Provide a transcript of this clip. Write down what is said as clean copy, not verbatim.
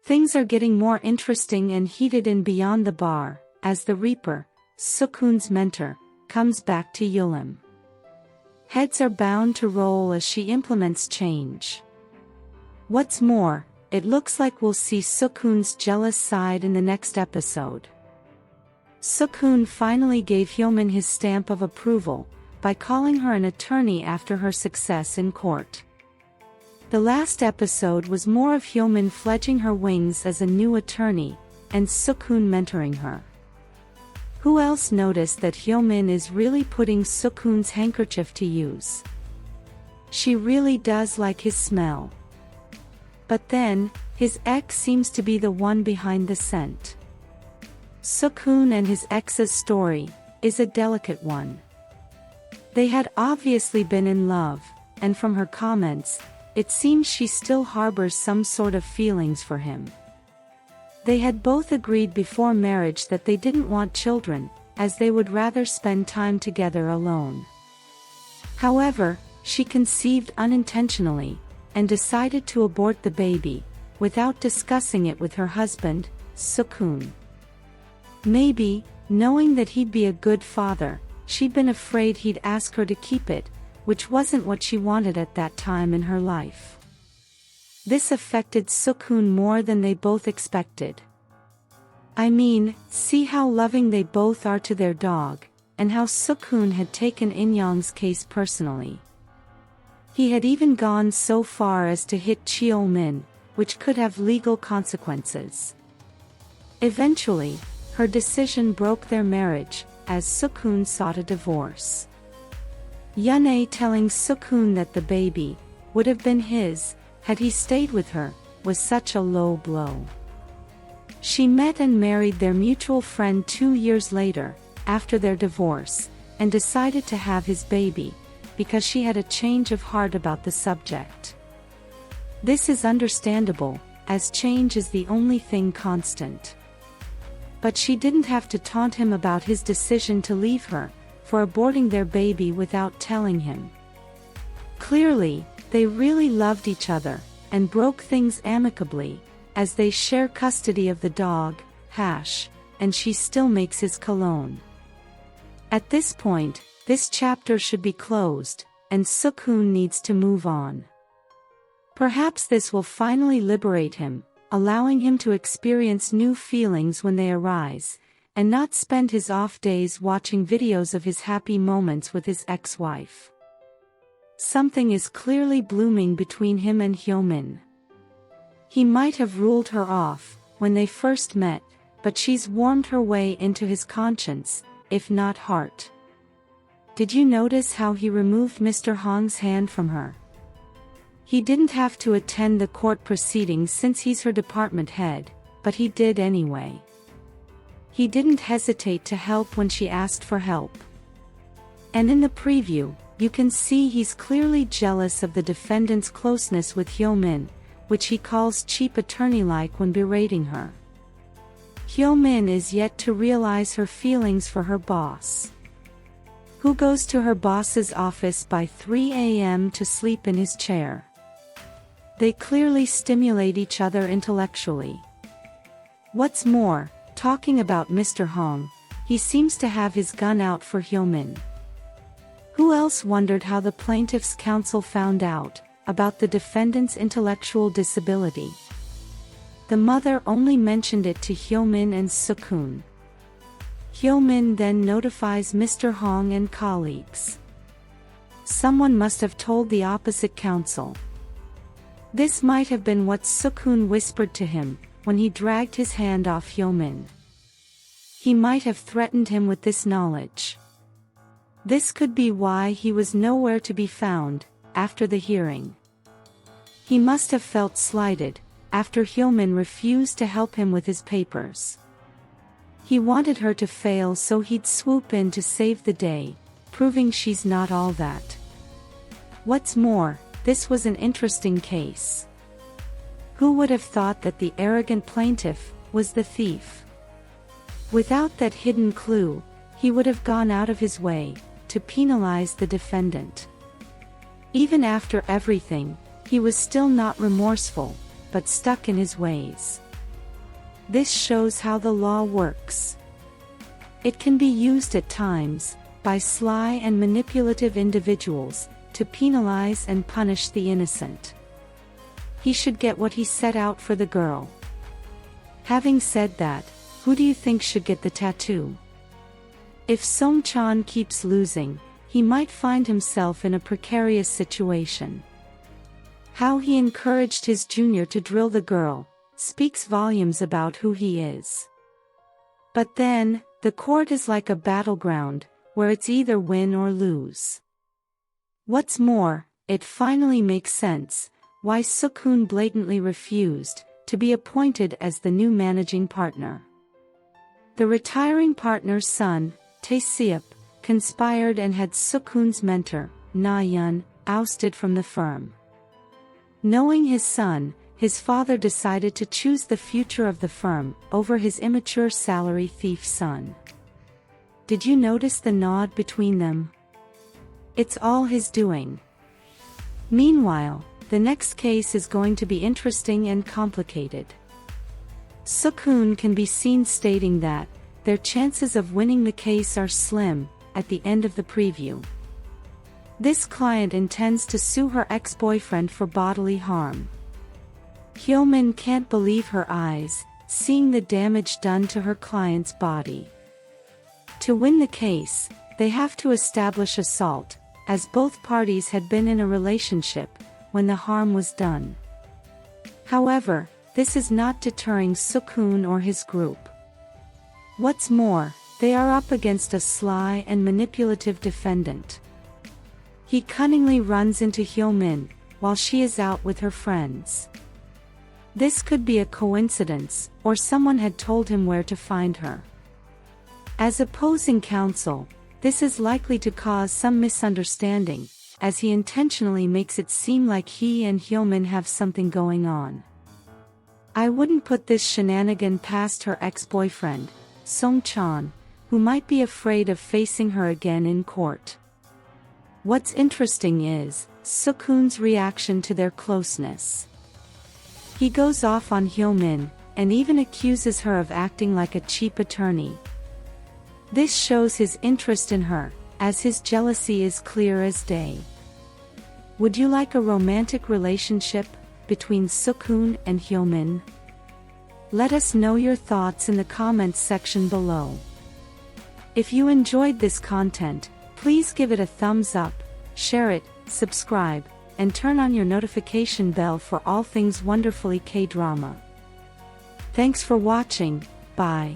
Things are getting more interesting and heated in Beyond the Bar, as the Reaper, Sukun mentor, comes back to Yullim. Heads are bound to roll as she implements change. What's more, it looks like we'll see Sukun's jealous side in the next episode. Sukun finally gave HyoMin his stamp of approval, by calling her an attorney after her success in court. The last episode was more of HyoMin fledging her wings as a new attorney, and Sukun mentoring her. Who else noticed that HyoMin is really putting Sukun's handkerchief to use? She really does like his smell. But then, his ex seems to be the one behind the scent. Sukun and his ex's story is a delicate one. They had obviously been in love, and from her comments, it seems she still harbors some sort of feelings for him. They had both agreed before marriage that they didn't want children, as they would rather spend time together alone. However, she conceived unintentionally, and decided to abort the baby, without discussing it with her husband, Sukun. Maybe, knowing that he'd be a good father, she'd been afraid he'd ask her to keep it, which wasn't what she wanted at that time in her life. This affected Sukun more than they both expected. I mean, see how loving they both are to their dog, and how Sukun had taken In-young's case personally. He had even gone so far as to hit HyoMin, which could have legal consequences. Eventually, her decision broke their marriage, as Sukun sought a divorce. Yun-ae telling Sukun that the baby would have been his, had he stayed with her, was such a low blow. She met and married their mutual friend 2 years later, after their divorce, and decided to have his baby, because she had a change of heart about the subject. This is understandable, as change is the only thing constant. But she didn't have to taunt him about his decision to leave her, for aborting their baby without telling him. Clearly, they really loved each other, and broke things amicably, as they share custody of the dog, Hash, and she still makes his cologne. At this point, this chapter should be closed, and Sukun needs to move on. Perhaps this will finally liberate him, allowing him to experience new feelings when they arise, and not spend his off days watching videos of his happy moments with his ex-wife. Something is clearly blooming between him and HyoMin. He might have ruled her off when they first met, but she's warmed her way into his conscience, if not heart. Did you notice how he removed Mr. Hong's hand from her? He didn't have to attend the court proceedings since he's her department head, but he did anyway. He didn't hesitate to help when she asked for help. And in the preview, you can see he's clearly jealous of the defendant's closeness with HyoMin, which he calls cheap attorney-like when berating her. HyoMin is yet to realize her feelings for her boss. Who goes to her boss's office by 3 a.m. to sleep in his chair. They clearly stimulate each other intellectually. What's more, talking about Mr. Hong, he seems to have his gun out for HyoMin. Who else wondered how the plaintiff's counsel found out about the defendant's intellectual disability? The mother only mentioned it to HyoMin and Sukun. HyoMin then notifies Mr. Hong and colleagues. Someone must have told the opposite counsel. This might have been what Sukun whispered to him, when he dragged his hand off HyoMin. He might have threatened him with this knowledge. This could be why he was nowhere to be found, after the hearing. He must have felt slighted, after HyoMin refused to help him with his papers. He wanted her to fail so he'd swoop in to save the day, proving she's not all that. What's more, this was an interesting case. Who would have thought that the arrogant plaintiff was the thief? Without that hidden clue, he would have gone out of his way to penalize the defendant. Even after everything, he was still not remorseful, but stuck in his ways. This shows how the law works. It can be used at times, by sly and manipulative individuals, to penalize and punish the innocent. He should get what he set out for the girl. Having said that, who do you think should get the tattoo? If Song-chan keeps losing, he might find himself in a precarious situation. How he encouraged his junior to drill the girl speaks volumes about who he is. But then, the court is like a battleground, where it's either win or lose. What's more, it finally makes sense why SeokHoon blatantly refused to be appointed as the new managing partner. The retiring partner's son, Tae-seop, conspired and had SeokHoon's mentor, Na-yeon, ousted from the firm. Knowing his son, his father decided to choose the future of the firm over his immature salary thief son. Did you notice the nod between them? It's all his doing. Meanwhile, the next case is going to be interesting and complicated. SeokHoon can be seen stating that their chances of winning the case are slim at the end of the preview. This client intends to sue her ex-boyfriend for bodily harm. HyoMin can't believe her eyes, seeing the damage done to her client's body. To win the case, they have to establish assault, as both parties had been in a relationship when the harm was done. However, this is not deterring SeokHoon or his group. What's more, they are up against a sly and manipulative defendant. He cunningly runs into HyoMin while she is out with her friends. This could be a coincidence, or someone had told him where to find her. As opposing counsel, this is likely to cause some misunderstanding, as he intentionally makes it seem like he and HyoMin have something going on. I wouldn't put this shenanigan past her ex-boyfriend, Song-chan, who might be afraid of facing her again in court. What's interesting is SeokHoon's reaction to their closeness. He goes off on HyoMin, and even accuses her of acting like a cheap attorney. This shows his interest in her, as his jealousy is clear as day. Would you like a romantic relationship between SeokHoon and HyoMin? Let us know your thoughts in the comments section below. If you enjoyed this content, please give it a thumbs up, share it, subscribe, and turn on your notification bell for all things wonderfully K-drama. Thanks for watching, bye.